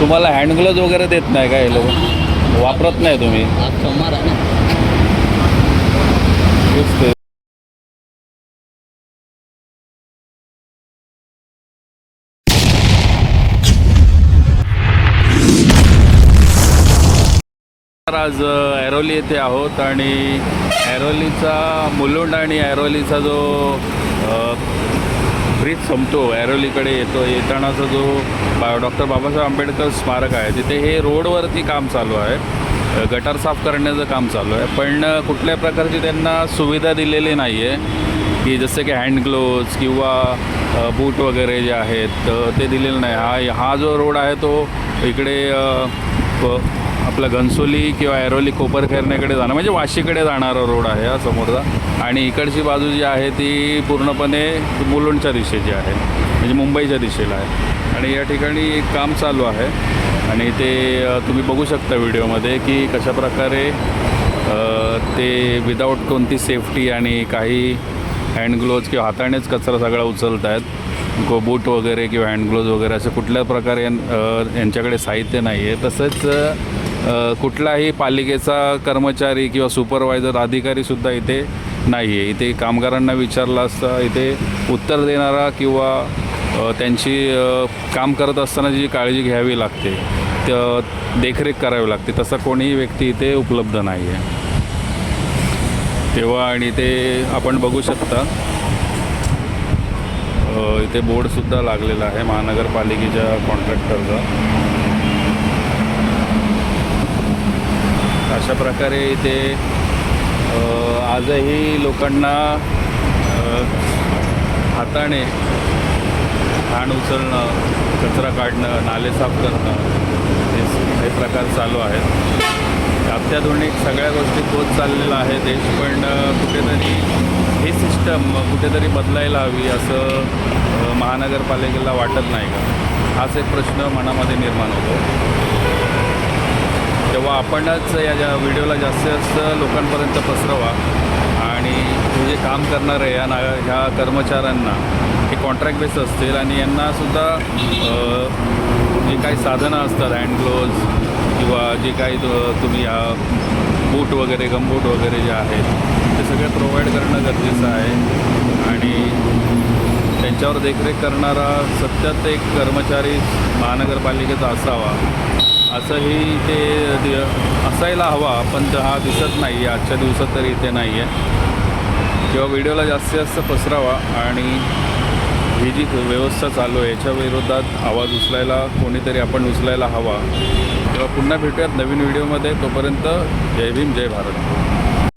तुम्हाला hand gloves वगैरे देत नाही का हे लोक? वापरत नाही तुम्ही? आज सोमवार आहे ना. तेच ते. आज ऐरोली येथे आहोत आणि ऐरोलीचा मुलुंड आणि ऐरोलीचा जो ब्रिज संपतो, ऐरोलीकडे येतानाचा जो डॉक्टर बाबासाहेब आंबेडकर स्मारक आहे तिथे हे रोडवरती काम चालू आहे. गटार साफ करण्याचं काम चालू आहे, पण कुठल्या प्रकारची त्यांना सुविधा दिलेली नाही आहे की जसे की हँड ग्लोव्ज किंवा बूट वगैरे जे आहेत ते दिलेलं नाही. हा जो रोड आहे तो इकडे आपला घनसोली किंवा ऐरोली कोपरखैरण्याकडे जाणं म्हणजे वाशीकडे जाणारा रोड आहे हा समोरचा, आणि इकडची बाजू जी आहे ती पूर्णपणे मुलुंडच्या दिशेची आहे, म्हणजे मुंबईच्या दिशेला आहे. आणि या ठिकाणी काम चालू आहे आणि ते तुम्ही बघू शकता व्हिडिओमध्ये की कशाप्रकारे ते विदाऊट कोणती सेफ्टी आणि काही हँड ग्लोव्ज किंवा हातानेच कचरा सगळा उचलत आहेत. बूट वगैरे किंवा हँड ग्लोव्ज वगैरे असं कुठल्या प्रकारे यांच्याकडे साहित्य नाही आहे. तसंच कुठलाही पालिकेचा कर्मचारी किंवा सुपरवायझर अधिकारीसुद्धा इथे नाही आहे. इथे कामगारांना विचारलं असता इथे उत्तर देणारा किंवा त्यांची काम करत असताना जी काळजी घ्यावी लागते, देखरेख करावी लागते, तसा कोणीही व्यक्ती इथे उपलब्ध नाही आहे तेव्हा. आणि ते आपण बघू शकता इथे बोर्डसुद्धा लागलेला आहे महानगरपालिकेच्या कॉन्ट्रॅक्टरचा. अशा प्रकारे इथे आजही लोकांना हाताने घाण उचलणं, कचरा काढणं, नाले साफ करणं हे प्रकार चालू आहेत. अत्याधुनिक सगळ्या गोष्टी होत चाललेला आहे देश, पण कुठेतरी ही सिस्टम कुठेतरी बदलायला हवी असं महानगरपालिकेला वाटत नाही का? हाच एक प्रश्न मनामध्ये निर्माण होतो. तेव्हा आपणच या व्हिडिओला जास्तीत जास्त लोकांपर्यंत पसरवा आणि जे काम करणारे ह्या कर्मचाऱ्यांना हे कॉन्ट्रॅक्ट बेस असतील आणि यांनासुद्धा जे काही साधनं असतात हँड ग्लोव्ज किंवा जे काही तुम्ही बूट वगैरे गमबूट वगैरे जे आहेत ते सगळे प्रोव्हाइड करणं गरजेचं आहे. आणि त्यांच्यावर देखरेख करणारा सतत एक कर्मचारी महानगरपालिकेचा असावा असंही ते असायला हवा, पण हा दिसत नाही आहे आजच्या दिवसात तरी इथे नाही आहे. किंवा व्हिडिओला जास्तीत जास्त पसरावा आणि ही जी व्यवस्था चालू आहे याच्या विरोधात आवाज उचलायला कोणीतरी आपण उचलायला हवा. तेव्हा पुन्हा भेटूयात नवीन व्हिडिओमध्ये. तोपर्यंत जय भीम, जय भारत.